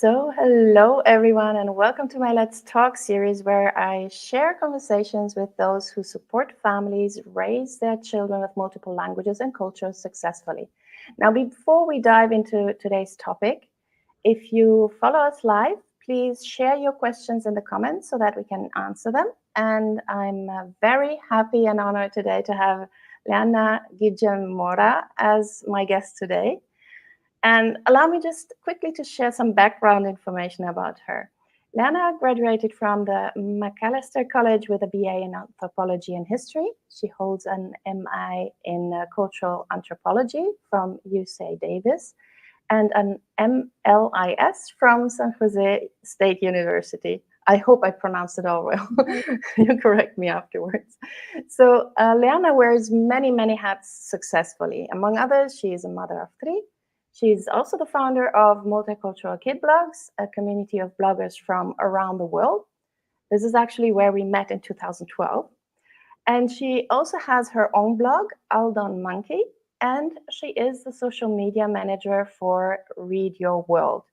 So, hello everyone, and welcome to my Let's Talk series where I share conversations with those who support families raise their children with multiple languages and cultures successfully. Now, before we dive into today's topic, if you follow us live, please share your questions in the comments so that we can answer them. And I'm very happy and honored today to have Leanna Guillen Mora as my guest today. And allow me just quickly to share some background information about her. Lana graduated from the Macalester College with a BA in anthropology and history. She holds an MI in cultural anthropology from UC Davis and an MLIS from San Jose State University. I hope I pronounced it all well. You correct me afterwards. So Leanna wears many, many hats successfully. Among others, she is a mother of three. She's also the founder of Multicultural Kid Blogs, a community of bloggers from around the world. This is actually where we met in 2012. And she also has her own blog, All Done Monkey, and she is the social media manager for Read Your World.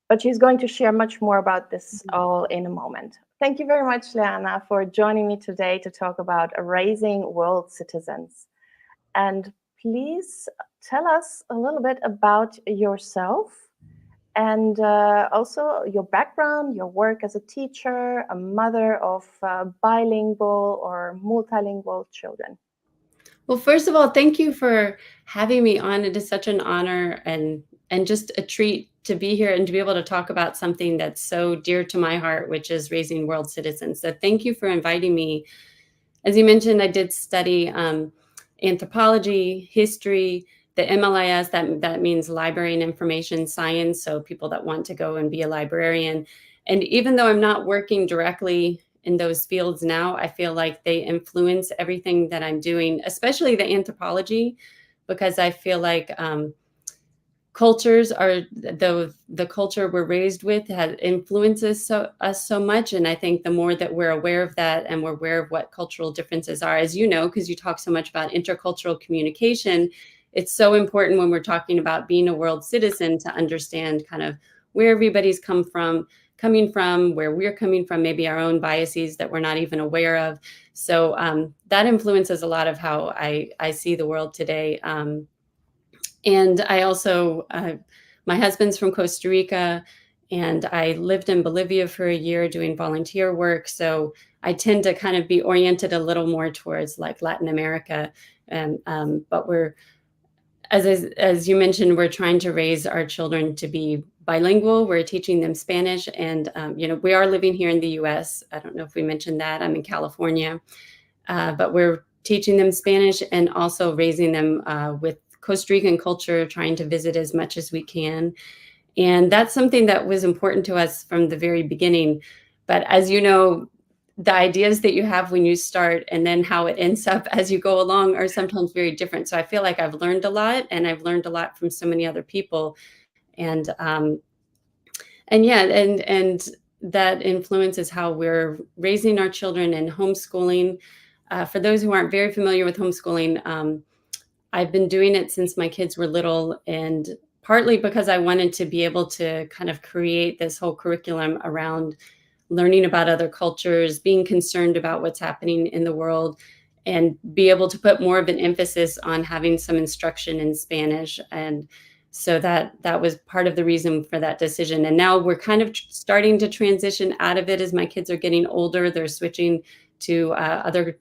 But she's going to share much more about this all in a moment. Thank you very much, Leanna, for joining me today to talk about raising world citizens. And please tell us a little bit about yourself and also your background, your work as a teacher, a mother of bilingual or multilingual children. Well, first of all, thank you for having me on. It is such an honor and just a treat to be here and to be able to talk about something that's so dear to my heart, which is raising world citizens. So thank you for inviting me. As you mentioned, I did study anthropology, history, the MLIS, that means library and information science, so people that want to go and be a librarian. And even though I'm not working directly in those fields now, I feel like they influence everything that I'm doing, especially the anthropology, because I feel like cultures are the culture we're raised with has influences us so much. And I think the more that we're aware of that and we're aware of what cultural differences are, as you know, because you talk so much about intercultural communication, it's so important when we're talking about being a world citizen to understand kind of where everybody's coming from, where we're coming from, maybe our own biases that we're not even aware of. So that influences a lot of how I see the world today. And I also, my husband's from Costa Rica, and I lived in Bolivia for a year doing volunteer work. So I tend to kind of be oriented a little more towards like Latin America. And but we're, as you mentioned, we're trying to raise our children to be bilingual. We're teaching them Spanish, and we are living here in the U.S. I don't know if we mentioned that. I'm in California, but we're teaching them Spanish and also raising them with Costa Rican culture, trying to visit as much as we can. And that's something that was important to us from the very beginning. But as you know, the ideas that you have when you start and then how it ends up as you go along are sometimes very different. So I feel like I've learned a lot, and I've learned a lot from so many other people. And yeah, and that influences how we're raising our children and homeschooling. For those who aren't very familiar with homeschooling, I've been doing it since my kids were little, and partly because I wanted to be able to kind of create this whole curriculum around learning about other cultures, being concerned about what's happening in the world, and be able to put more of an emphasis on having some instruction in Spanish. And so that was part of the reason for that decision. And now we're kind of starting to transition out of it as my kids are getting older. They're switching to other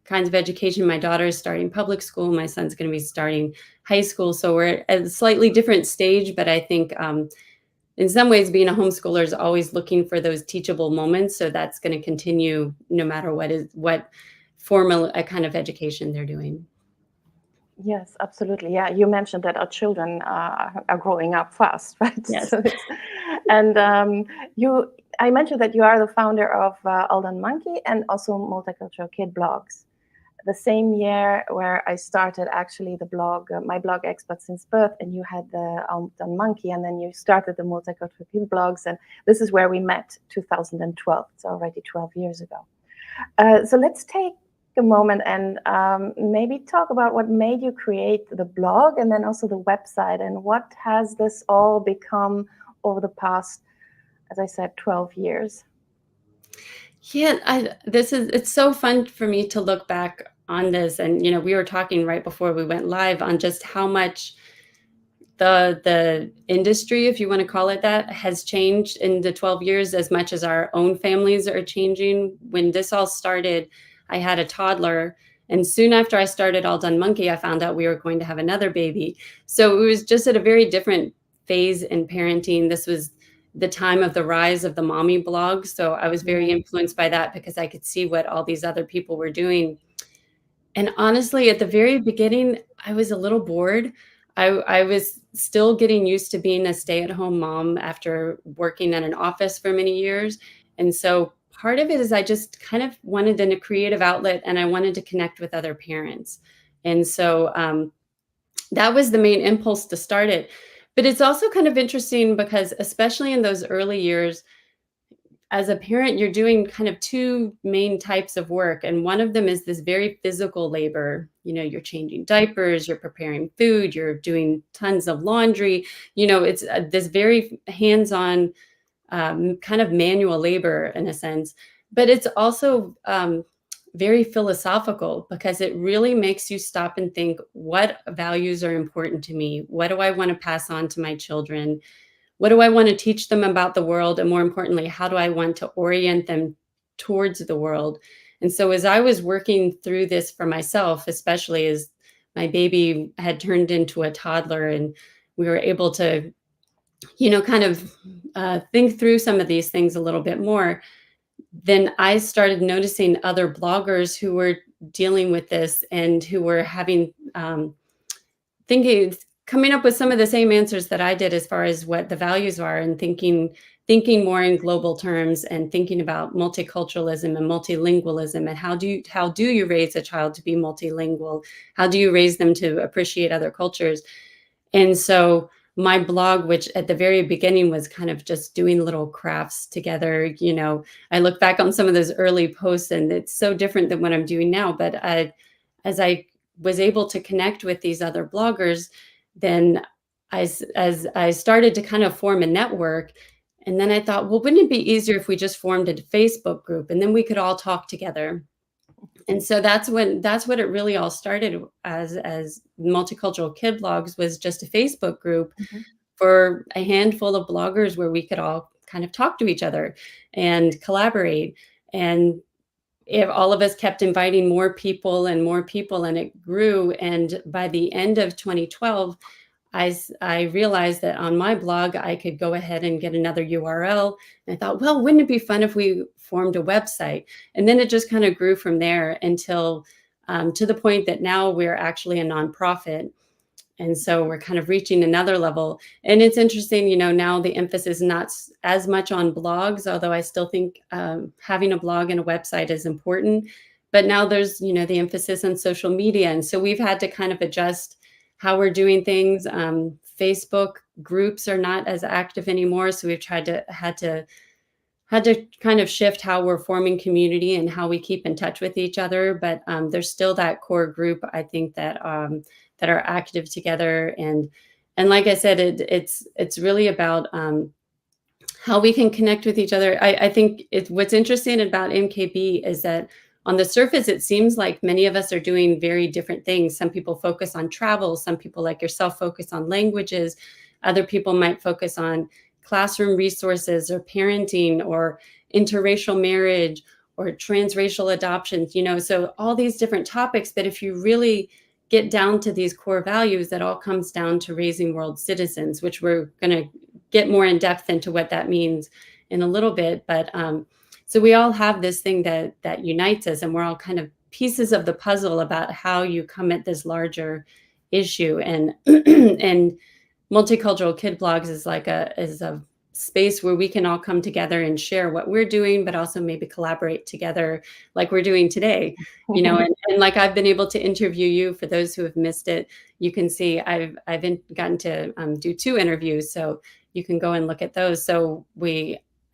kinds of education. My daughter is starting public school. My son's going to be starting high school. So we're at a slightly different stage, but I think in some ways being a homeschooler is always looking for those teachable moments. So that's going to continue no matter what formal kind of education they're doing. Yes, absolutely. Yeah, you mentioned that our children are growing up fast, right? Yes. So and I mentioned that you are the founder of All Done Monkey and also Multicultural Kid Blogs. The same year where I started actually the blog, my blog Expert Since Birth, and you had the All Done Monkey, and then you started the Multicultural Kid Blogs, and this is where we met, 2012. It's already 12 years ago. So let's take a moment and maybe talk about what made you create the blog and then also the website, and what has this all become over the past, as I said, 12 years? Yeah, it's so fun for me to look back on this. And, we were talking right before we went live on just how much the industry, if you want to call it that, has changed in the 12 years as much as our own families are changing. When this all started, I had a toddler, and soon after I started All Done Monkey, I found out we were going to have another baby. So it was just at a very different phase in parenting. This was the time of the rise of the mommy blog. So I was very influenced by that because I could see what all these other people were doing. And honestly, at the very beginning, I was a little bored. I was still getting used to being a stay-at-home mom after working at an office for many years. And so part of it is I just kind of wanted a creative outlet, and I wanted to connect with other parents. And so that was the main impulse to start it. But it's also kind of interesting because, especially in those early years, as a parent, you're doing kind of two main types of work. And one of them is this very physical labor. You're changing diapers, you're preparing food, you're doing tons of laundry. It's this very hands on kind of manual labor in a sense. But it's also very philosophical because it really makes you stop and think, what values are important to me? What do I want to pass on to my children? What do I want to teach them about the world? And more importantly, how do I want to orient them towards the world? And so as I was working through this for myself, especially as my baby had turned into a toddler and we were able to, kind of think through some of these things a little bit more, then I started noticing other bloggers who were dealing with this and who were having thinking coming up with some of the same answers that I did as far as what the values are, and thinking more in global terms, and thinking about multiculturalism and multilingualism, and how do you raise a child to be multilingual? How do you raise them to appreciate other cultures? And so my blog, which at the very beginning was kind of just doing little crafts together, I look back on some of those early posts and it's so different than what I'm doing now. But as I was able to connect with these other bloggers, then as I started to kind of form a network, and then I thought, well, wouldn't it be easier if we just formed a Facebook group and then we could all talk together? And so that's what it really all started as Multicultural Kid Blogs was just a Facebook group Mhm. for a handful of bloggers where we could all kind of talk to each other and collaborate. And if all of us kept inviting more people, and it grew. And by the end of 2012, I realized that on my blog, I could go ahead and get another URL. And I thought, well, wouldn't it be fun if we formed a website? And then it just kind of grew from there until to the point that now we're actually a nonprofit. And so we're kind of reaching another level. And it's interesting, now the emphasis is not as much on blogs, although I still think having a blog and a website is important. But now there's, the emphasis on social media. And so we've had to kind of adjust how we're doing things. Facebook groups are not as active anymore. So we've had to kind of shift how we're forming community and how we keep in touch with each other. But there's still that core group, I think, that are active together. And like I said, it's really about how we can connect with each other. I think what's interesting about MKB is that on the surface, it seems like many of us are doing very different things. Some people focus on travel. Some people, like yourself, focus on languages. Other people might focus on classroom resources or parenting or interracial marriage or transracial adoptions, so all these different topics. But if you really get down to these core values, that all comes down to raising world citizens, which we're going to get more in depth into what that means in a little bit. But so we all have this thing that unites us, and we're all kind of pieces of the puzzle about how you come at this larger issue. And and Multicultural Kid Blogs is a space where we can all come together and share what we're doing, but also maybe collaborate together like we're doing today. And like I've been able to interview you. For those who have missed it, you can see I've gotten to do 2 interviews, so you can go and look at those. So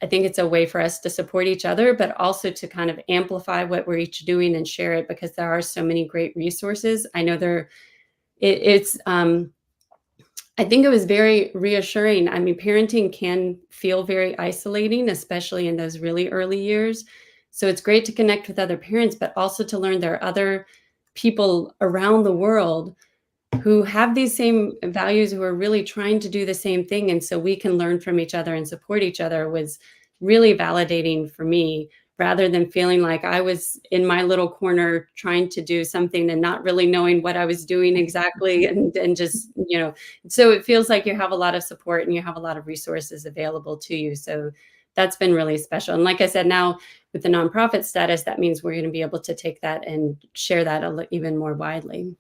I think it's a way for us to support each other, but also to kind of amplify what we're each doing and share it, because there are so many great resources. I know it's I think it was very reassuring. I mean, parenting can feel very isolating, especially in those really early years. So it's great to connect with other parents, but also to learn there are other people around the world who have these same values, who are really trying to do the same thing. And so we can learn from each other and support each other was really validating for me, rather than feeling like I was in my little corner trying to do something and not really knowing what I was doing exactly. And just, so it feels like you have a lot of support and you have a lot of resources available to you. So that's been really special. And like I said, now with the nonprofit status, that means we're going to be able to take that and share that even more widely.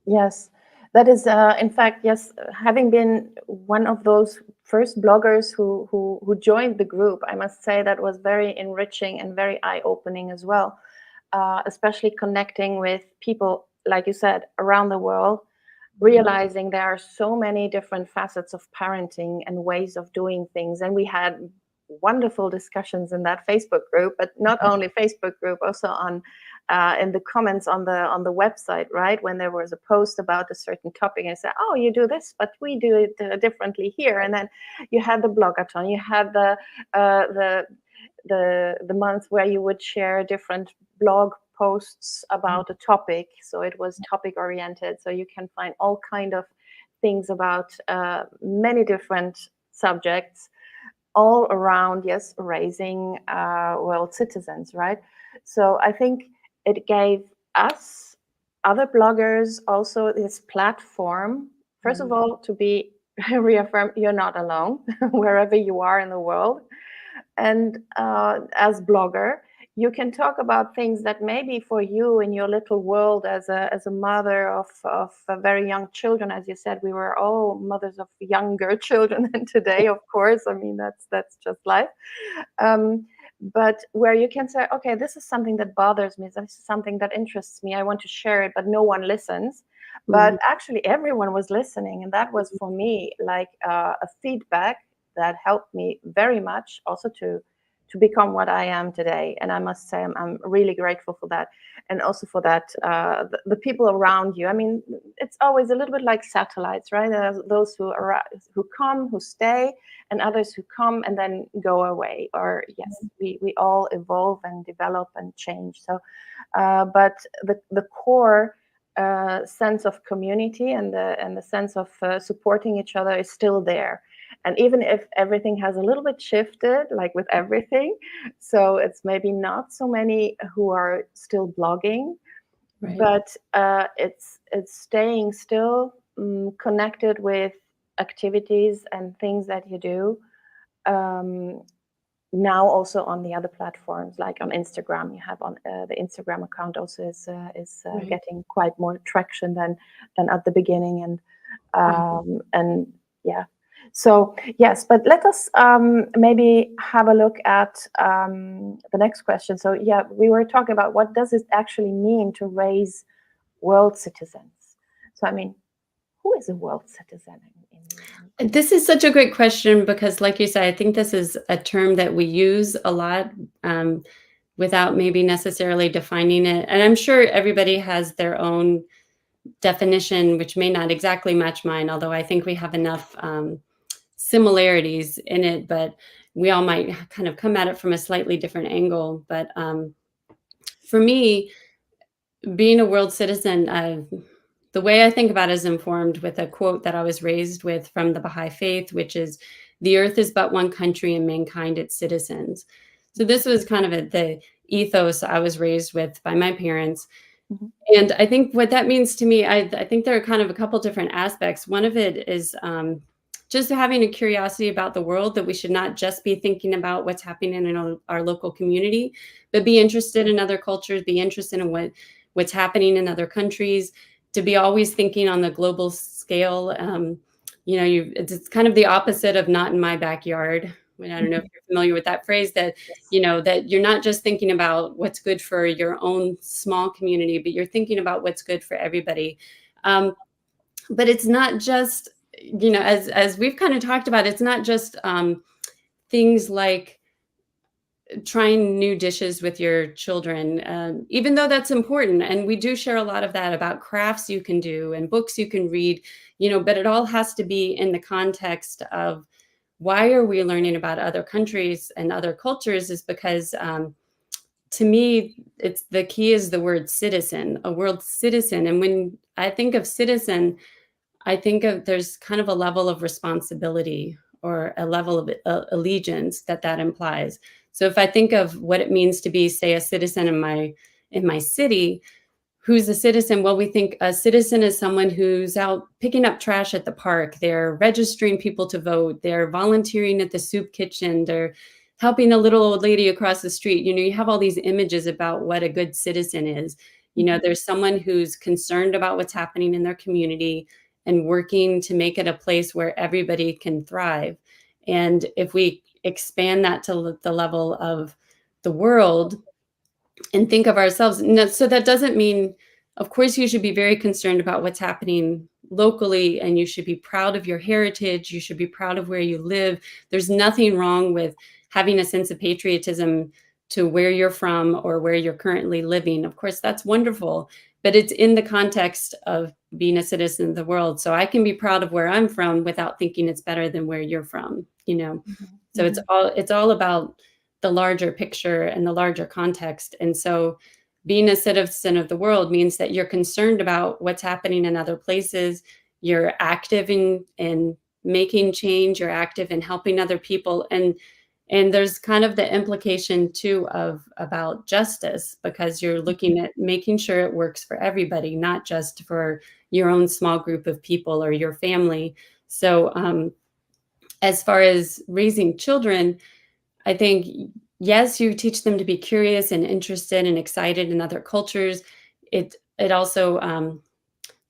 Yes, that is, in fact, yes. Having been one of those first bloggers who joined the group, I must say that was very enriching and very eye-opening as well. Especially connecting with people, like you said, around the world, realizing there are so many different facets of parenting and ways of doing things. And we had wonderful discussions in that Facebook group, but not only Facebook group, also on in the comments on the website, right? When there was a post about a certain topic, and said, "Oh, you do this, but we do it differently here." And then you had the blogathon, you had uh, the the month where you would share different blog posts about a topic, so it was topic oriented, so you can find all kind of things about many different subjects, all around, yes, raising world citizens, right? So I think it gave us other bloggers also this platform, first of all, to be reaffirmed you're not alone wherever you are in the world. And as blogger, you can talk about things that maybe for you in your little world as a mother of very young children, as you said, we were all mothers of younger children than today, of course. I mean, that's just life. Um, but where you can say, okay, this is something that bothers me, this is something that interests me, I want to share it, but no one listens. But Mhm. actually, everyone was listening, and that was for me like a feedback that helped me very much also to become what I am today. And I must say, I'm really grateful for that. And also for that, the people around you. I mean, it's always a little bit like satellites, right? There's those who arrive, who come, who stay, and others who come and then go away. Or yes, we all evolve and develop and change. So, but the core sense of community and the sense of supporting each other is still there. And even if everything has a little bit shifted, like with everything, so it's maybe not so many who are still blogging, Right. but it's staying still connected with activities and things that you do. Um, Now also on the other platforms, like on Instagram, you have on the Instagram account also is Right. getting quite more traction than at the beginning, Right. and yeah. So yes, but let us maybe have a look at the next question. So yeah, we were talking about what does it actually mean to raise world citizens. So I mean, who is a world citizen in the end? This is such a great question because, like you said, I think this is a term that we use a lot without maybe necessarily defining it. And I'm sure everybody has their own definition, which may not exactly match mine, although I think we have enough similarities in it, but we all might kind of come at it from a slightly different angle. But for me, being a world citizen, the way I think about it is informed with a quote that I was raised with from the Baha'i faith, which is, "The earth is but one country and mankind its citizens." So this was kind of the ethos I was raised with by my parents. Mhm. And I think what that means to me, I think there are kind of a couple different aspects. One of it is just having a curiosity about the world, that we should not just be thinking about what's happening in our local community, but be interested in other cultures, be interested in what's happening in other countries, to be always thinking on the global scale. It's kind of the opposite of "not in my backyard." I don't know if you're familiar with that phrase, that Yes. that you're not just thinking about what's good for your own small community, but you're thinking about what's good for everybody. Um, but it's not just, as we've kind of talked about, it's not just things like trying new dishes with your children, even though that's important. And we do share a lot of that about crafts you can do and books you can read, but it all has to be in the context of why are we learning about other countries and other cultures is because to me, it's the key is the word citizen, a world citizen. And when I think of citizen, I think of there's kind of a level of responsibility or a level of allegiance that implies. So if I think of what it means to be, say, a citizen in my city, who's a citizen? Well, we think a citizen is someone who's out picking up trash at the park. They're registering people to vote. They're volunteering at the soup kitchen. They're helping a little old lady across the street. You have all these images about what a good citizen is. There's someone who's concerned about what's happening in their community and working to make it a place where everybody can thrive. And if we expand that to the level of the world, and think of ourselves. No, so that doesn't mean, of course, you should be very concerned about what's happening locally and you should be proud of your heritage. You should be proud of where you live. There's nothing wrong with having a sense of patriotism to where you're from or where you're currently living. Of course, that's wonderful, but it's in the context of being a citizen of the world. So I can be proud of where I'm from without thinking it's better than where you're from. So it's all about the larger picture and the larger context. And so being a citizen of the world means that you're concerned about what's happening in other places. You're active in making change. You're active in helping other people. And there's kind of the implication too of about justice, because you're looking at making sure it works for everybody, not just for your own small group of people or your family. So as far as raising children, I think, yes, you teach them to be curious and interested and excited in other cultures. It also,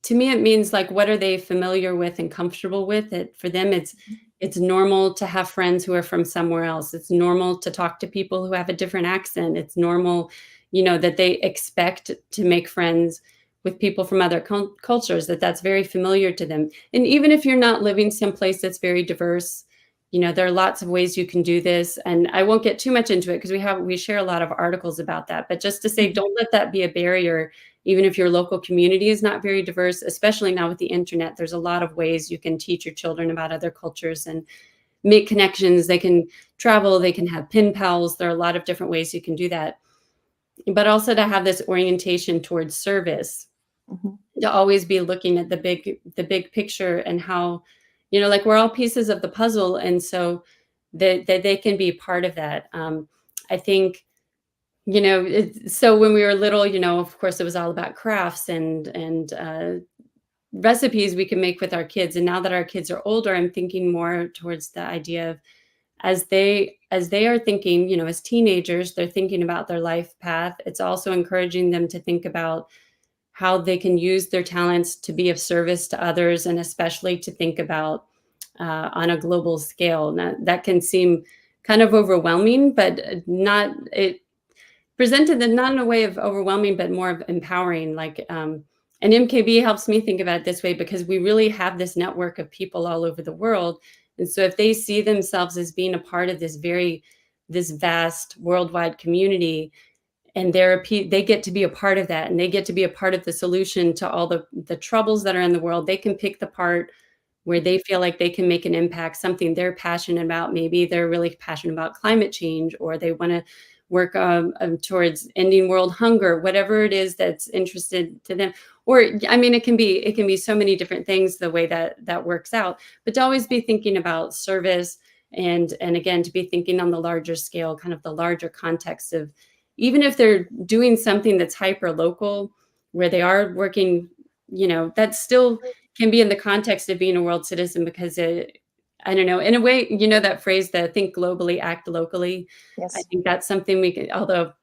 to me, it means like, what are they familiar with and comfortable with? For them, it's normal to have friends who are from somewhere else. It's normal to talk to people who have a different accent. It's normal, that they expect to make friends with people from other cultures, that's very familiar to them. And even if you're not living someplace that's very diverse, there are lots of ways you can do this. And I won't get too much into it because we share a lot of articles about that. But just to say, don't let that be a barrier, even if your local community is not very diverse, especially now with the internet. There's a lot of ways you can teach your children about other cultures and make connections. They can travel, they can have pen pals. There are a lot of different ways you can do that. But also to have this orientation towards service, to always be looking at the big picture and how, like we're all pieces of the puzzle. And so that they can be part of that. I think, so when we were little, of course, it was all about crafts and recipes we can make with our kids. And now that our kids are older, I'm thinking more towards the idea of as they are thinking, as teenagers, they're thinking about their life path. It's also encouraging them to think about how they can use their talents to be of service to others, and especially to think about on a global scale. Now, that can seem kind of overwhelming, but not it presented not in a way of overwhelming, but more of empowering. And MKB helps me think about it this way because we really have this network of people all over the world. And so if they see themselves as being a part of this vast worldwide community, and they get to be a part of that, and they get to be a part of the solution to all the troubles that are in the world. They can pick the part where they feel like they can make an impact, something they're passionate about. Maybe they're really passionate about climate change, or they want to work towards ending world hunger, whatever it is that's interested to them. Or, I mean, it can be so many different things, the way that works out, but to always be thinking about service and again, to be thinking on the larger scale, kind of the larger context of, even if they're doing something that's hyper local, where they are working, that still can be in the context of being a world citizen, because I don't know, in a way, that phrase, that think globally, act locally. Yes. I think that's something we can, although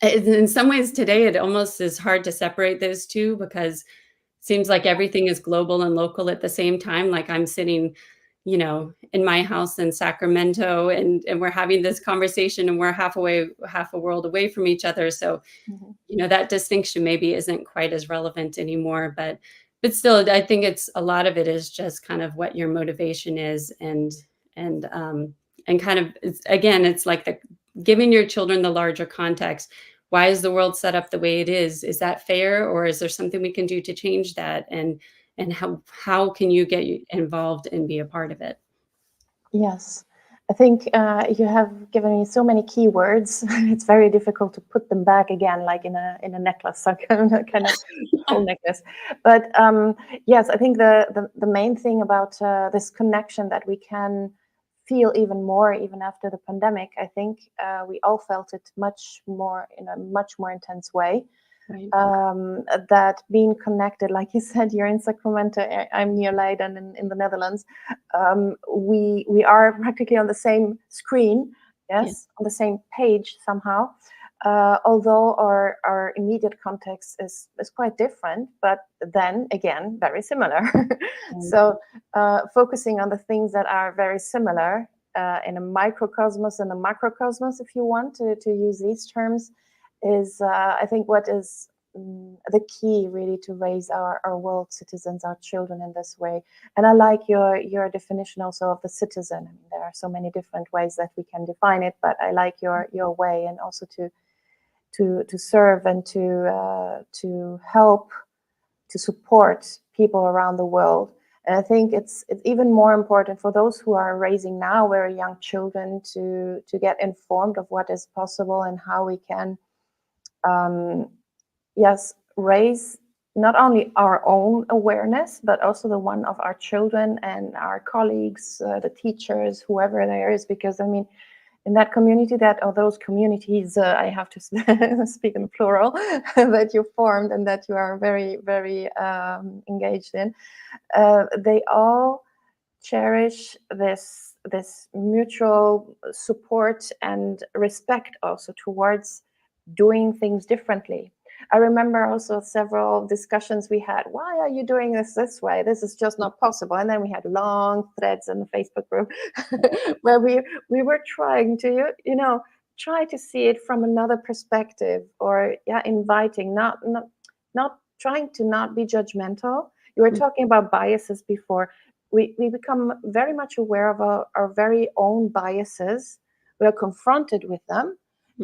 in some ways today, it almost is hard to separate those two, because it seems like everything is global and local at the same time. Like I'm sitting, in my house in Sacramento, and we're having this conversation, and we're half a world away from each other. So, that distinction maybe isn't quite as relevant anymore, but still, I think a lot of it is just kind of what your motivation is, and kind of, it's like giving your children the larger context. Why is the world set up the way it is? Is that fair, or is there something we can do to change that? And how can you get involved and be a part of it? Yes, I think you have given me so many keywords. It's very difficult to put them back again, like in a necklace, like kind of whole necklace. But yes, I think the main thing about this connection that we can feel even more, even after the pandemic. I think we all felt it much more in a much more intense way. Right. That being connected, like you said, you're in Sacramento, I'm near Leiden in the Netherlands. We are practically on the same screen, Yeah. yes, on the same page somehow. Although our immediate context is quite different, but then again, very similar. Right. So focusing on the things that are very similar in a microcosmos and a macrocosmos, if you want to use these terms, is I think what is the key really to raise our world citizens, our children in this way. And I like your definition also of the citizen. I mean, there are so many different ways that we can define it, but I like your way, and also to serve and to help, to support people around the world. And I think it's even more important for those who are raising now very young children to get informed of what is possible and how we can yes, raise not only our own awareness, but also the one of our children and our colleagues, the teachers, whoever there is. Because I mean, in that community, that or those communities, I have to speak in plural, that you formed and that you are very, very engaged in, they all cherish this mutual support and respect also towards doing things differently. I remember also several discussions we had. Why are you doing this way? This is just not possible. And then we had long threads in the Facebook group where we were trying to, try to see it from another perspective, or yeah, inviting, not trying to not be judgmental. You were talking about biases before. We become very much aware of our very own biases. We are confronted with them,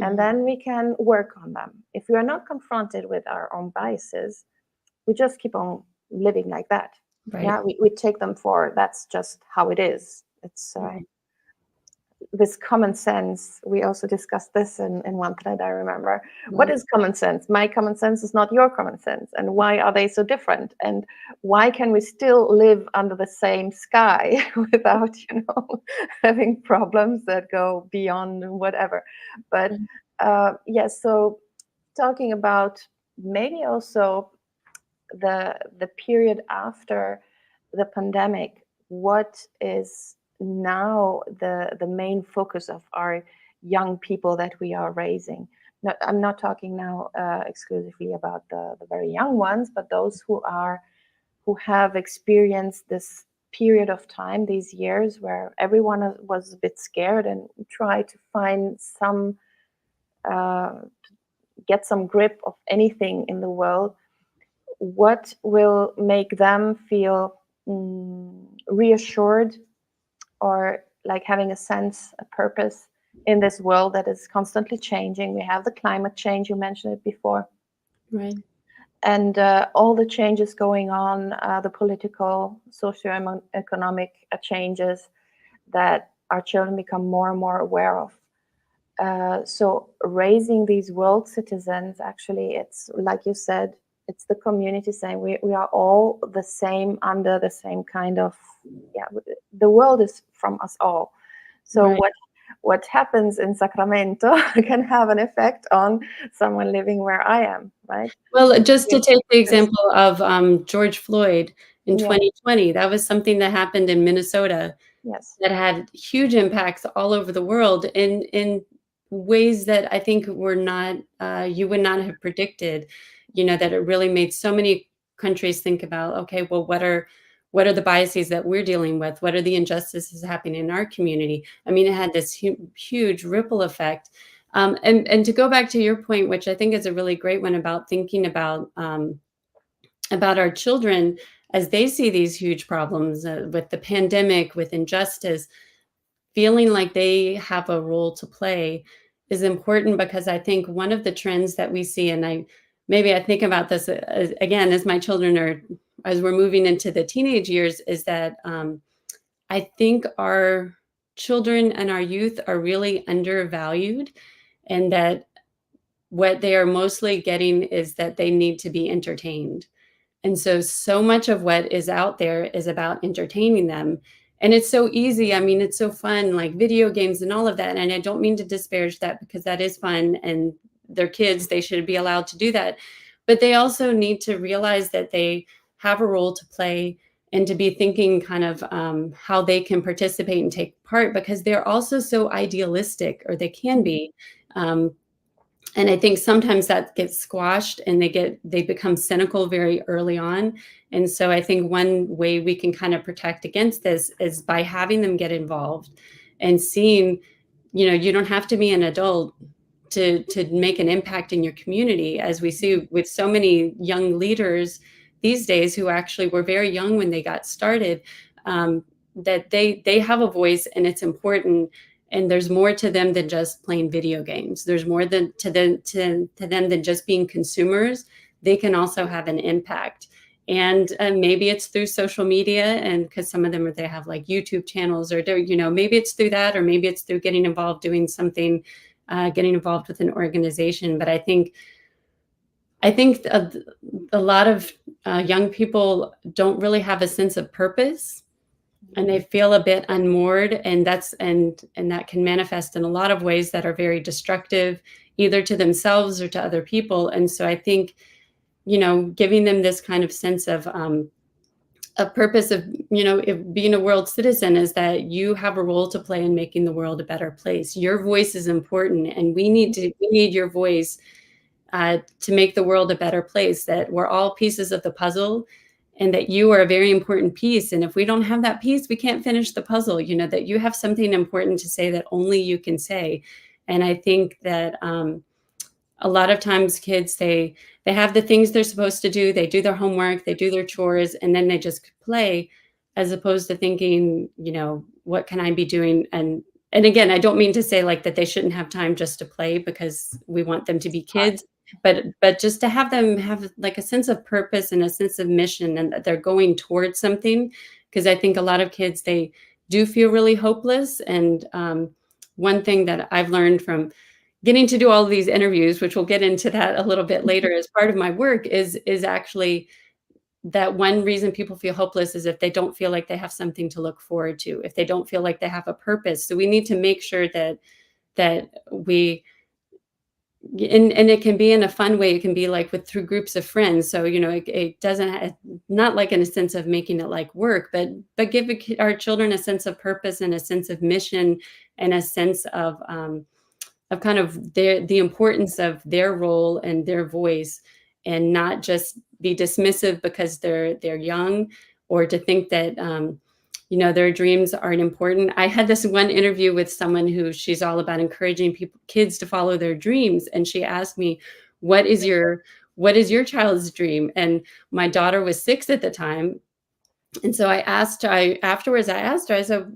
and Mhm. then we can work on them. If we are not confronted with our own biases, we just keep on living like that. Right. Yeah, we take them for that's just how it is. It's Right. this common sense. We also discussed this in one thread, I remember. What Right. is common sense? My common sense is not your common sense. And why are they so different? And why can we still live under the same sky without, having problems that go beyond whatever? But Right. yes, so talking about maybe also the period after the pandemic, what is now the main focus of our young people that we are raising? No, I'm not talking now exclusively about the very young ones, but those who have experienced this period of time, these years where everyone was a bit scared and tried to find some get some grip of anything in the world. What will make them feel reassured, or like having a sense, a purpose in this world that is constantly changing? We have the climate change, you mentioned it before, Right. and all the changes going on, the political, socio-economic changes that our children become more and more aware of. So raising these world citizens, actually, it's like you said, it's the community saying we are all the same under the same kind of, yeah, the world is from us all. So Right. what happens in Sacramento can have an effect on someone living where I am, right? Well, just to take the Yes. example of George Floyd in Yeah. 2020, that was something that happened in Minnesota Yes. that had huge impacts all over the world in ways that I think were not you would not have predicted. That it really made so many countries think about, okay, well, what are the biases that we're dealing with? What are the injustices happening in our community? I mean, it had this huge ripple effect. And to go back to your point, which I think is a really great one about thinking about our children as they see these huge problems with the pandemic, with injustice, feeling like they have a role to play. is important because I think one of the trends that we see, and I think about this again as my children are as we're moving into the teenage years, is that I think our children and our youth are really undervalued, and that what they are mostly getting is that they need to be entertained. And so, so much of what is out there is about entertaining them. And it's so easy. I mean, it's so fun, like video games and all of that. And I don't mean to disparage that because that is fun and they're kids, they should be allowed to do that. But they also need to realize that they have a role to play and to be thinking kind of how they can participate and take part because they're also so idealistic, or they can be. Um, and I think sometimes that gets squashed and they become cynical very early on. And so I think one way we can kind of protect against this is by having them get involved and seeing, you don't have to be an adult to make an impact in your community, as we see with so many young leaders these days who actually were very young when they got started, that they have a voice and it's important. And there's more to them than just playing video games. There's more to them than just being consumers. They can also have an impact. And maybe it's through social media, and because some of them they have like YouTube channels, or maybe it's through that, or maybe it's through getting involved doing something, getting involved with an organization. But I think a lot of young people don't really have a sense of purpose, and they feel a bit unmoored, and that can manifest in a lot of ways that are very destructive, either to themselves or to other people. And so I think, giving them this kind of sense of a purpose of, if being a world citizen is that you have a role to play in making the world a better place. Your voice is important, and we need your voice to make the world a better place, that we're all pieces of the puzzle, and that you are a very important piece. And if we don't have that piece, we can't finish the puzzle, that you have something important to say that only you can say. And I think that a lot of times kids, they have the things they're supposed to do, they do their homework, they do their chores, and then they just play, as opposed to thinking, what can I be doing? And again, I don't mean to say like that they shouldn't have time just to play, because we want them to be kids, but just to have them have like a sense of purpose and a sense of mission, and that they're going towards something. Because I think a lot of kids, they do feel really hopeless. And one thing that I've learned from getting to do all of these interviews, which we'll get into that a little bit later as part of my work, is actually that one reason people feel hopeless is if they don't feel like they have something to look forward to, if they don't feel like they have a purpose. So we need to make sure that we, and it can be in a fun way. It can be like through groups of friends. So, it doesn't, not like in a sense of making it like work, but give our children a sense of purpose and a sense of mission, and a sense of kind of the importance of their role and their voice, and not just be dismissive because they're young, or to think that their dreams aren't important. I had this one interview with someone who, she's all about encouraging kids to follow their dreams, and she asked me, what is your child's dream? And my daughter was 6 at the time, and so afterwards I asked her, I said,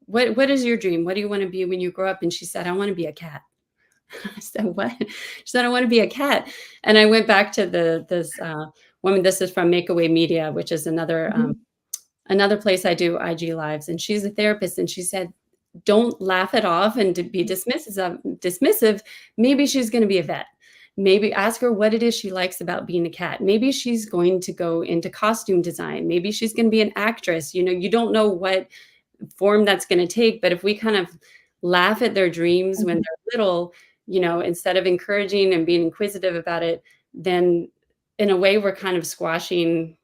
what is your dream? What do you want to be when you grow up? And she said, I want to be a cat. I said, what? She said, I want to be a cat. And I went back to this woman. This is from Makeaway Media, which is another place I do IG lives. And she's a therapist. And she said, don't laugh it off and to be dismissive. Maybe she's going to be a vet. Maybe ask her what it is she likes about being a cat. Maybe she's going to go into costume design. Maybe she's going to be an actress. You don't know what form that's going to take. But if we kind of laugh at their dreams when they're little, instead of encouraging and being inquisitive about it, then in a way we're kind of squashing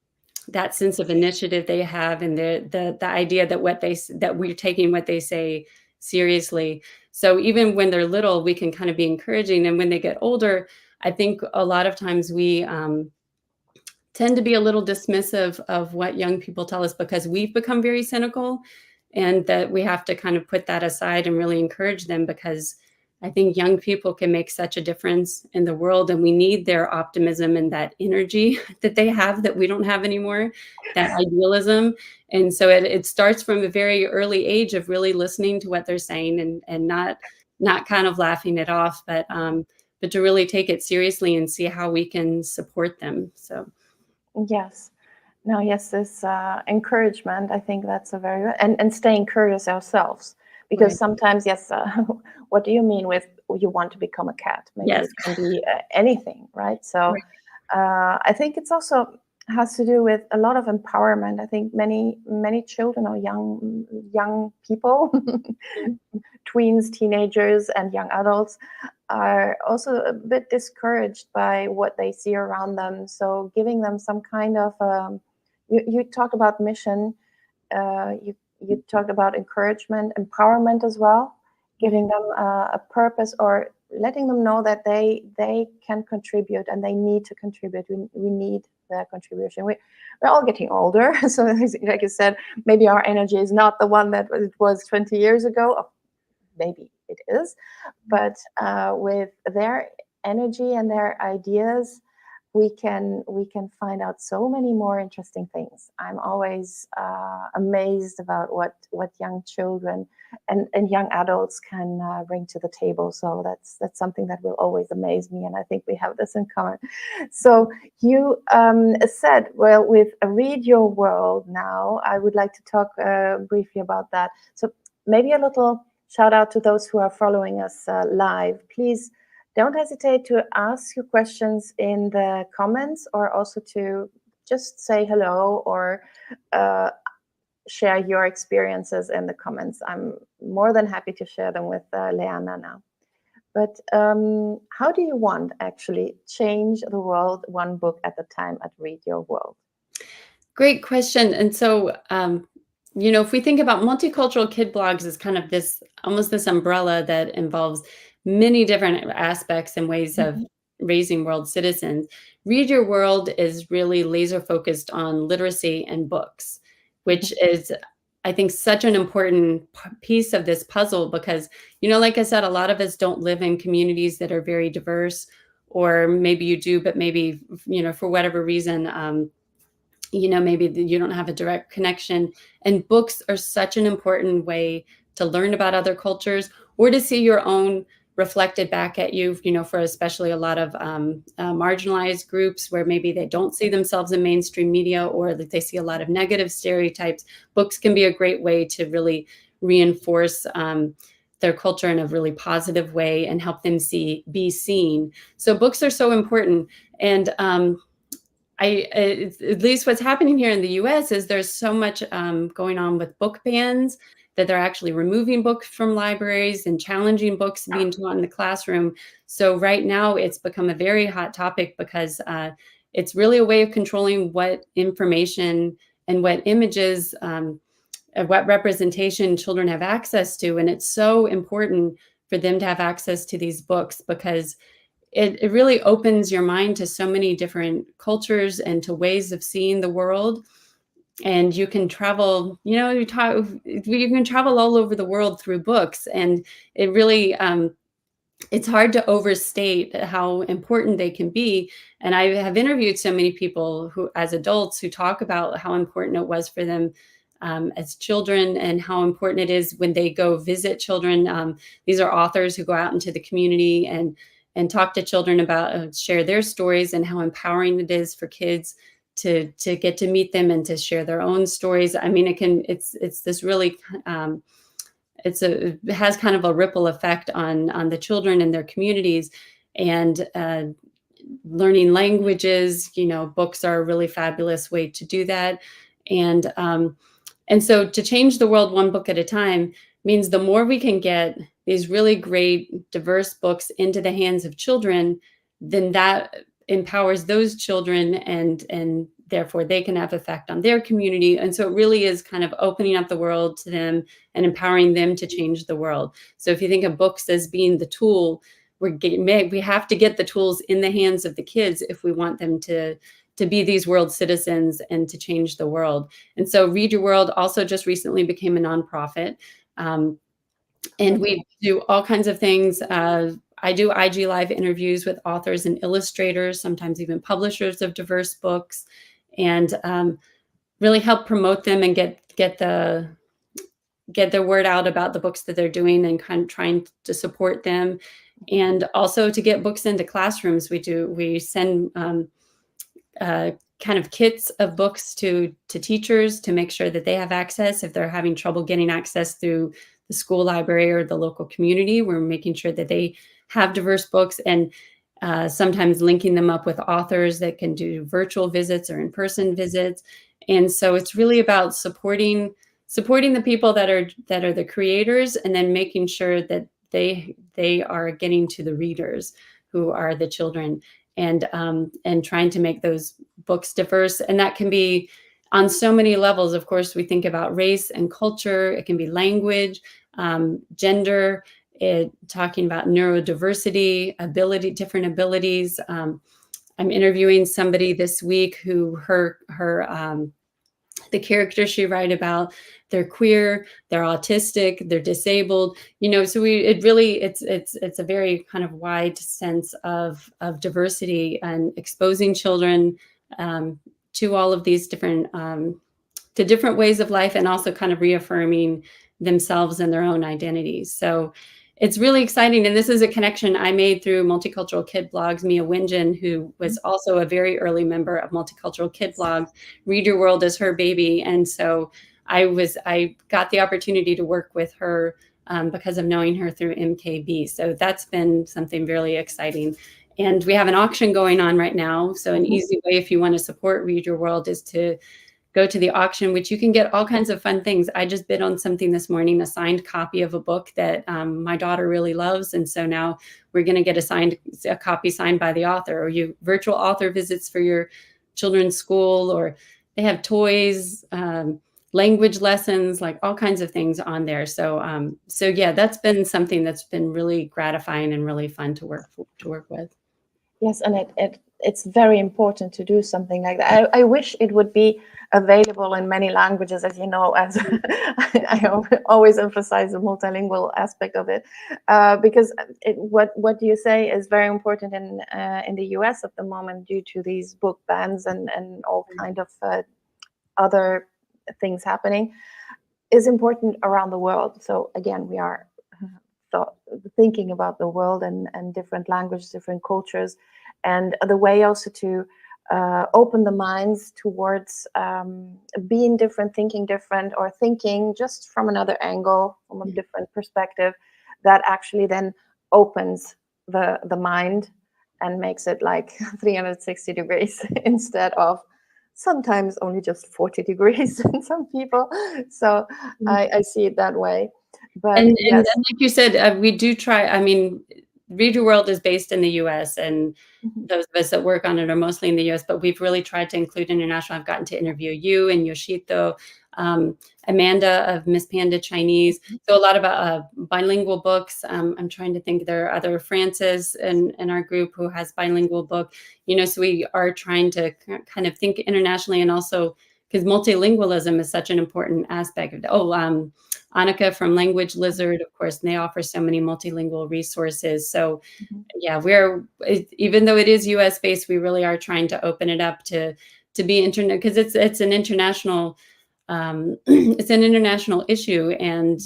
that sense of initiative they have, and the idea that we're taking what they say seriously. So even when they're little, we can kind of be encouraging. And when they get older, I think a lot of times we tend to be a little dismissive of what young people tell us, because we've become very cynical, and that we have to kind of put that aside and really encourage them, because I think young people can make such a difference in the world, and we need their optimism and that energy that they have that we don't have anymore, that idealism. And so it starts from a very early age of really listening to what they're saying, and not not kind of laughing it off, but to really take it seriously and see how we can support them. So Yes. No, yes, this encouragement, I think that's a very, and staying curious ourselves. Because right. sometimes, yes, what do you mean with you want to become a cat? Maybe Yes. it can be anything, right? So Right. I think it's also has to do with a lot of empowerment. I think many children or young people, tweens, teenagers, and young adults are also a bit discouraged by what they see around them. So giving them some kind of you talk about mission, you talked about encouragement, empowerment as well, Right. giving them a purpose or letting them know that they can contribute and they need to contribute. We need their contribution. We're all getting older, so like you said, maybe our energy is not the one that it was 20 years ago. Maybe it is, but with their energy and their ideas, we can find out so many more interesting things. I'm always amazed about what young children and young adults can bring to the table. So that's something that will always amaze me, and I think we have this in common. So you said, well, with Read Your World now, I would like to talk briefly about that. So maybe a little shout out to those who are following us live. Please don't hesitate to ask your questions in the comments or also to just say hello or uh, share your experiences in the comments. I'm more than happy to share them with Leanna now. But how do you want actually change the world one book at a time at Read Your World? Great question. And so, if we think about multicultural kid blogs as kind of this almost this umbrella that involves many different aspects and ways of Mhm. raising world citizens, Read Your World is really laser focused on literacy and books, which is, I think, such an important piece of this puzzle because, like I said, a lot of us don't live in communities that are very diverse, or maybe you do, but maybe, for whatever reason, maybe you don't have a direct connection. And books are such an important way to learn about other cultures or to see your own reflected back at you, for especially a lot of marginalized groups where maybe they don't see themselves in mainstream media or that they see a lot of negative stereotypes. Books can be a great way to really reinforce their culture in a really positive way and help them be seen. So books are so important. And at least what's happening here in the US is there's so much going on with book bans that they're actually removing books from libraries and challenging books being taught in the classroom. So right now it's become a very hot topic because it's really a way of controlling what information and what images and what representation children have access to. And it's so important for them to have access to these books because it really opens your mind to so many different cultures and to ways of seeing the world. And you can travel, you can travel all over the world through books. And it really, it's hard to overstate how important they can be. And I have interviewed so many people who, as adults, who talk about how important it was for them as children and how important it is when they go visit children. These are authors who go out into the community and talk to children about share their stories and how empowering it is for kids to get to meet them and to share their own stories. I mean, it's this really it has kind of a ripple effect on the children and their communities. And learning languages, books are a really fabulous way to do that. And so to change the world one book at a time means the more we can get these really great diverse books into the hands of children, then that empowers those children and therefore they can have effect on their community. And so it really is kind of opening up the world to them and empowering them to change the world. So if you think of books as being the tool, we have to get the tools in the hands of the kids if we want them to be these world citizens and to change the world. And so Read Your World also just recently became a nonprofit. And we do all kinds of things. I do IG Live interviews with authors and illustrators, sometimes even publishers of diverse books, and really help promote them and get the get their word out about the books that they're doing and kind of trying to support them. And also to get books into classrooms. We send uh, kind of kits of books to teachers to make sure that they have access. If they're having trouble getting access through the school library or the local community, we're making sure that they have diverse books, and sometimes linking them up with authors that can do virtual visits or in-person visits. And so it's really about supporting the people that are the creators, and then making sure that they are getting to the readers, who are the children, and trying to make those books diverse. And that can be on so many levels. Of course, we think about race and culture. It can be language, gender, talking about neurodiversity, different abilities. I'm interviewing somebody this week who her the characters she write about, they're queer, they're autistic, they're disabled, so it's a very kind of wide sense of diversity, and exposing children to all of these different to different ways of life, and also kind of reaffirming themselves and their own identities. So it's really exciting. And this is a connection I made through Multicultural Kid Blogs. Mia Wingen, who was also a very early member of Multicultural Kid Blogs, Read Your World is her baby. And so I got the opportunity to work with her because of knowing her through MKB. So that's been something really exciting. And we have an auction going on right now. So an easy way, if you want to support Read Your World, is to go to the auction, which you can get all kinds of fun things. I just bid on something this morning, a signed copy of a book that my daughter really loves. And so now we're going to get a copy signed by the author, or virtual author visits for your children's school, or they have toys, language lessons, like all kinds of things on there. So yeah, that's been something that's been really gratifying and really fun to work with. Yes, and it's very important to do something like that. I wish it would be available in many languages, as you know, as I always emphasize the multilingual aspect of it, because what you say is very important in the US at the moment, due to these book bans and all kind of other things happening, is important around the world. So again, we are thinking about the world and different languages, different cultures, and the way also to open the minds towards being different, thinking different, or thinking just from another angle, from a different perspective, that actually then opens the mind and makes it like 360 degrees instead of sometimes only just 40 degrees in some people. So I see it that way. But and yes. like you said, we do try. I mean, Read Your World is based in the US, and those of us that work on it are mostly in the US, but we've really tried to include international. I've gotten to interview you and Yoshito, Amanda of Miss Panda Chinese. So a lot of bilingual books. I'm trying to think, there are other Frances in our group who has bilingual book, so we are trying to kind of think internationally, and also because multilingualism is such an important aspect of it. Annika from Language Lizard, of course, and they offer so many multilingual resources. So yeah, even though it is US based, we really are trying to open it up to be internet, because it's an international it's an international issue. And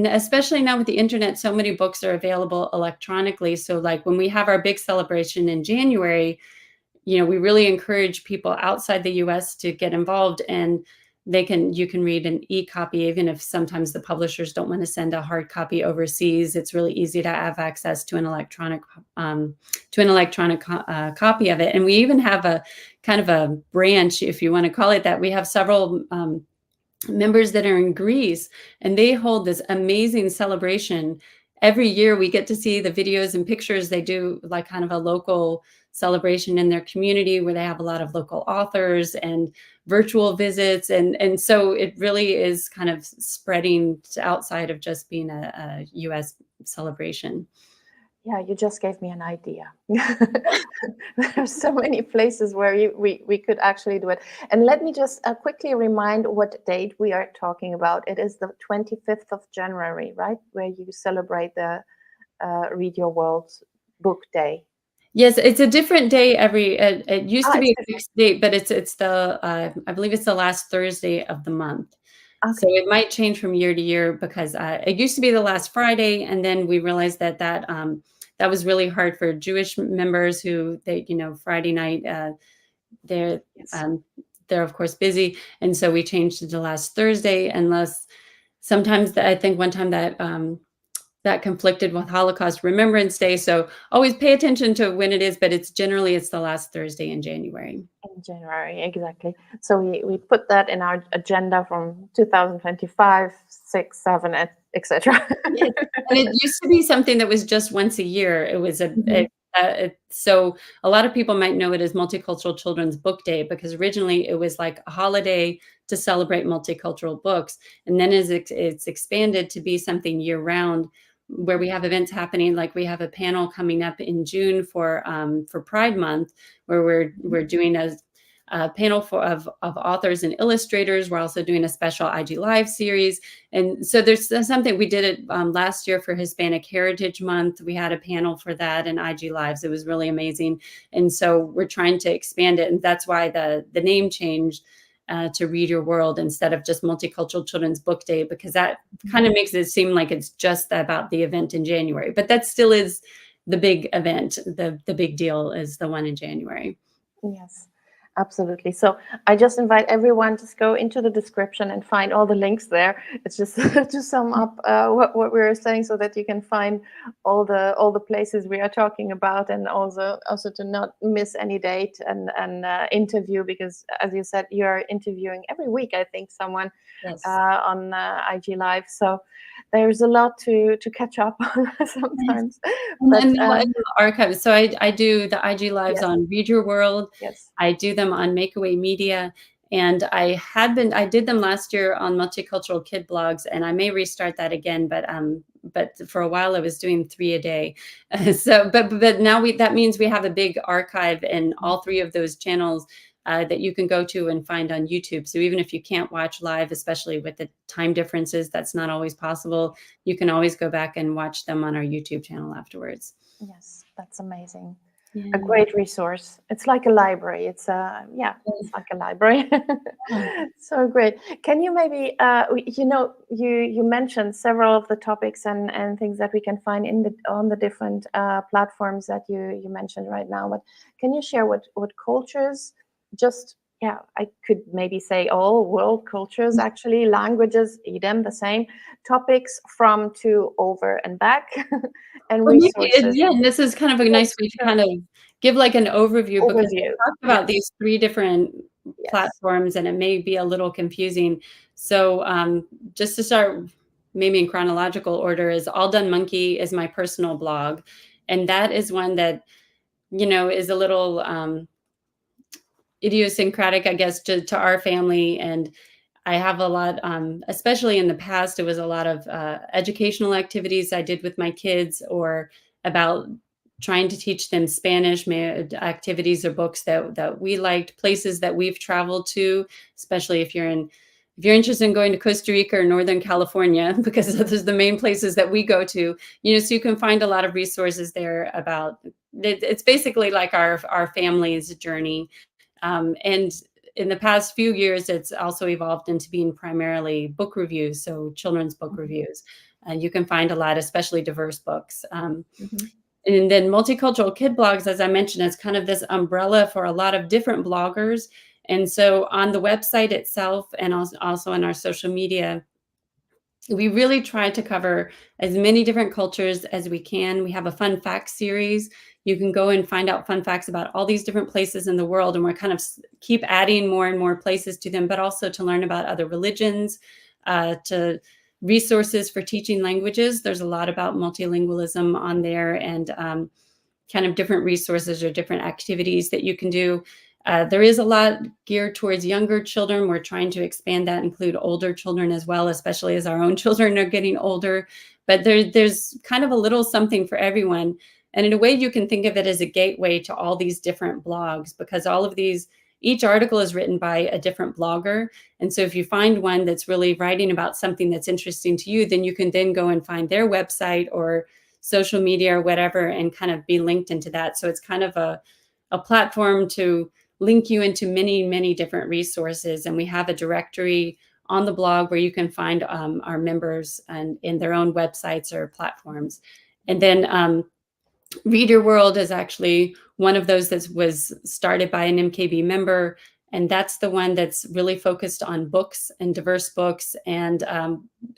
especially now with the internet, so many books are available electronically. So like when we have our big celebration in January, we really encourage people outside the US to get involved, and you can read an e-copy, even if sometimes the publishers don't want to send a hard copy overseas. It's really easy to have access to an electronic copy of it. And we even have a kind of a branch, if you want to call it that. We have several members that are in Greece, and they hold this amazing celebration. Every year we get to see the videos and pictures. They do like kind of a local celebration in their community where they have a lot of local authors and virtual visits. And so it really is kind of spreading outside of just being a US celebration. Yeah, you just gave me an idea. There's so many places where we could actually do it. And let me just quickly remind what date we are talking about. It is the 25th of January, right? Where you celebrate the Read Your World Book Day. Yes, it's a different day it used to be a fixed date, but it's the I believe it's the last Thursday of the month. So Okay. it might change from year to year because it used to be the last Friday, and then we realized that was really hard for Jewish members who Friday night they're Yes. um, they're of course busy, and so we changed it to last Thursday. Unless sometimes I think one time that conflicted with Holocaust Remembrance Day. So always pay attention to when it is, but it's the last Thursday in January. In January, exactly. So we put that in our agenda from 2025, 6, 7, etc. Yes, and it used to be something that was just once a year. It was Mhm. so a lot of people might know it as Multicultural Children's Book Day because originally it was like a holiday to celebrate multicultural books, and then as it's expanded to be something year round, where we have events happening. Like we have a panel coming up in June for Pride Month, where we're doing a panel of authors and illustrators. We're also doing a special IG Live series. And so there's something we did it last year for Hispanic Heritage Month. We had a panel for that and IG Lives. It was really amazing. And so we're trying to expand it. And that's why the name changed to Read Your World instead of just Multicultural Children's Book Day, because that kind of makes it seem like it's just about the event in January. But that still is the big event. The big deal is the one in January. Yes, absolutely. So I just invite everyone to go into the description and find all the links there. It's just to sum up what we were saying, so that you can find all the places we are talking about, and also to not miss any date and interview, because as you said, you are interviewing every week. I think someone Yes. on IG Live. So there's a lot to catch up on Yes. sometimes. And But then the archives. So I do the IG lives yes, on Read Your World. yes. I do them on Makeaway Media, and I did them last year on Multicultural Kid Blogs, and I may restart that again. But for a while I was doing 3 a day. So, but now that means we have a big archive in all 3 of those channels. That you can go to and find on YouTube. So even if you can't watch live, especially with the time differences, that's not always possible. You can always go back and watch them on our YouTube channel afterwards. Yes, that's amazing. A Yeah. great resource. It's like a library. It's like a library. Yeah. So great. Can you maybe you mentioned several of the topics and things that we can find on the different platforms that you mentioned right now. But can you share what cultures, just yeah, I could maybe say all world cultures, actually languages, idem the same topics from to over and back, and Well, maybe resources. yeah, and this is kind of a Yes, nice way to sure. kind of give like an overview, because Overview. I talked about Yes, these 3 different yes. platforms and it may be a little confusing. So, just to start maybe in chronological order, is All Done Monkey is my personal blog, and that is one that, is a little, idiosyncratic, I guess, to our family. And I have a lot, especially in the past, it was a lot of educational activities I did with my kids, or about trying to teach them Spanish, activities or books that we liked, places that we've traveled to, especially if you're interested in going to Costa Rica or Northern California, because those are the main places that we go to, so you can find a lot of resources there about it's basically like our family's journey. And in the past few years, it's also evolved into being primarily book reviews, so children's book Mhm, reviews. And you can find a lot, especially diverse books. mhm. And then Multicultural Kid Blogs, as I mentioned, is kind of this umbrella for a lot of different bloggers. And so on the website itself, and also on our social media, we really try to cover as many different cultures as we can. We have a fun facts series. You can go and find out fun facts about all these different places in the world, and we're kind of keep adding more and more places to them, but also to learn about other religions, to resources for teaching languages. There's a lot about multilingualism on there, and kind of different resources or different activities that you can do. There is a lot geared towards younger children. We're trying to expand that, include older children as well, especially as our own children are getting older. But there's kind of a little something for everyone. And in a way, you can think of it as a gateway to all these different blogs, because each article is written by a different blogger. And so if you find one that's really writing about something that's interesting to you, then you can then go and find their website or social media or whatever, and kind of be linked into that. So it's kind of a platform to link you into many, many different resources. And we have a directory on the blog where you can find our members and in their own websites or platforms. And then Read Your World is actually one of those that was started by an MKB member. And that's the one that's really focused on books and diverse books, and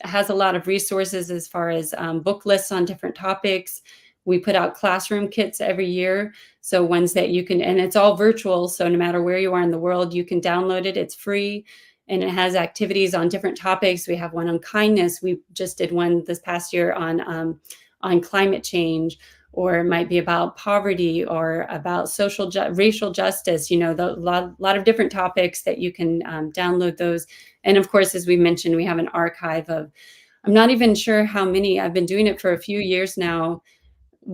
has a lot of resources as far as book lists on different topics. We put out classroom kits every year. So ones that you can, and it's all virtual. So no matter where you are in the world, you can download it. It's free. And it has activities on different topics. We have one on kindness. We just did one this past year on climate change, or it might be about poverty or about racial justice, the lot of different topics that you can download those. And of course, as we mentioned, we have an archive of, I'm not even sure how many, I've been doing it for a few years now,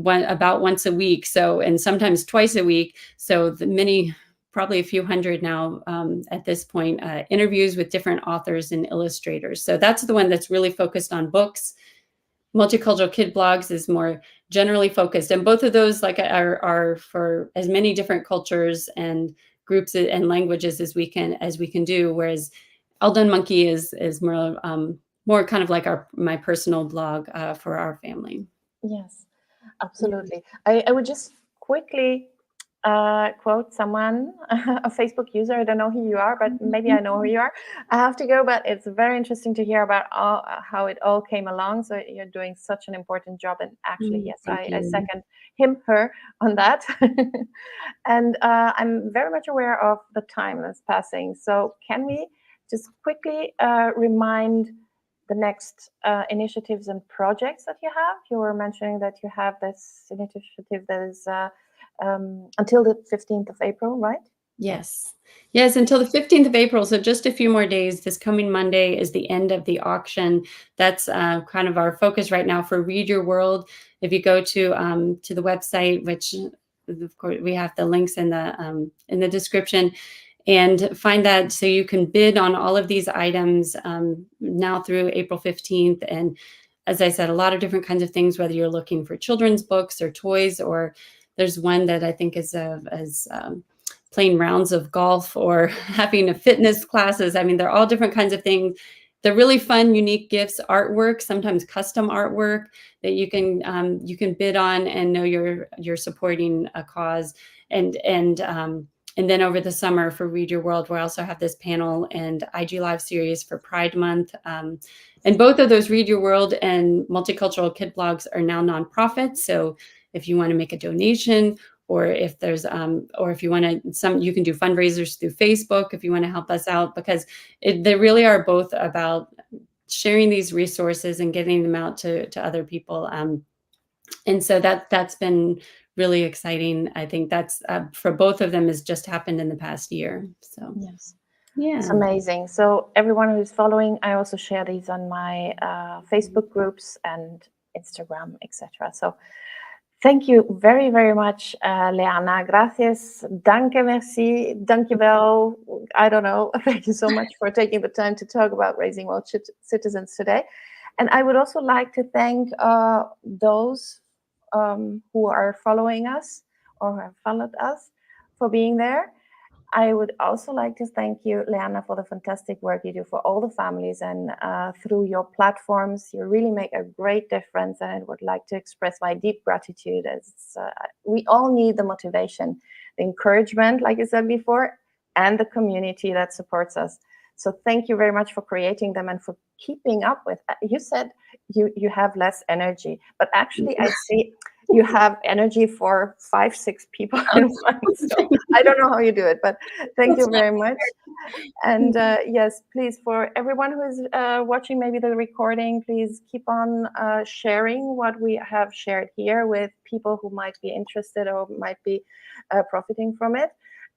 about once a week. So, and sometimes twice a week. So probably a few hundred now at this point, interviews with different authors and illustrators. So that's the one that's really focused on books. Multicultural Kid Blogs is more generally focused, and both of those are for as many different cultures and groups and languages as we can do. Whereas Eldon Monkey is more kind of like my personal blog for our family. Yes, absolutely. I would just quickly quote someone, a Facebook user. I don't know who you are, but maybe I know who you are. I have to go, but it's very interesting to hear about how it all came along. So you're doing such an important job. And actually, yes, I second her on that. And I'm very much aware of the time that's passing. So can we just quickly remind the next initiatives and projects that you have? You were mentioning that you have this initiative that is until the 15th of April, right? Yes, until the 15th of April. So just a few more days. This coming Monday is the end of the auction. That's kind of our focus right now for Read Your World. If you go to the website, which of course we have the links in the description, and find that, so you can bid on all of these items now through April 15th. And as I said, a lot of different kinds of things, whether you're looking for children's books or toys, or there's one that I think is playing rounds of golf or having a fitness classes. I mean, they're all different kinds of things. They're really fun, unique gifts, artwork, sometimes custom artwork that you can bid on and know you're supporting a cause. And then over the summer for Read Your World, we also have this panel and IG Live series for Pride Month. And both of those, Read Your World and Multicultural Kid Blogs, are now nonprofits. So if you want to make a donation, or if there's or if you want to, you can do fundraisers through Facebook if you want to help us out, because they really are both about sharing these resources and getting them out to other people. And so that's been really exciting. I think that's for both of them has just happened in the past year. So yes, yeah, it's amazing. So everyone who's following, I also share these on my Facebook groups and Instagram, etc. So thank you very, very much, Leanna. Gracias. Danke, merci. Dankjewel. I don't know. Thank you so much for taking the time to talk about raising world citizens today. And I would also like to thank those who are following us or have followed us for being there. I would also like to thank you, Leanna, for the fantastic work you do for all the families, and through your platforms, you really make a great difference. And I would like to express my deep gratitude, as we all need the motivation, the encouragement, like you said before, and the community that supports us. So thank you very much for creating them and for keeping up with. You said you have less energy, but actually I see you have energy for 5-6 people in one. So I don't know how you do it, but thank you very much. And yes, please, for everyone who is watching maybe the recording, please keep on sharing what we have shared here with people who might be interested or might be profiting from it.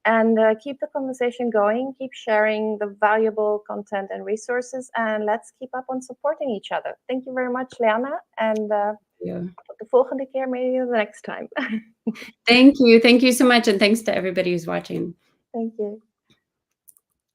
And keep the conversation going, keep sharing the valuable content and resources, and let's keep up on supporting each other. Thank you very much, Leanna, and tot de volgende keer, maybe the next time. Thank you so much, and thanks to everybody who's watching. Thank you.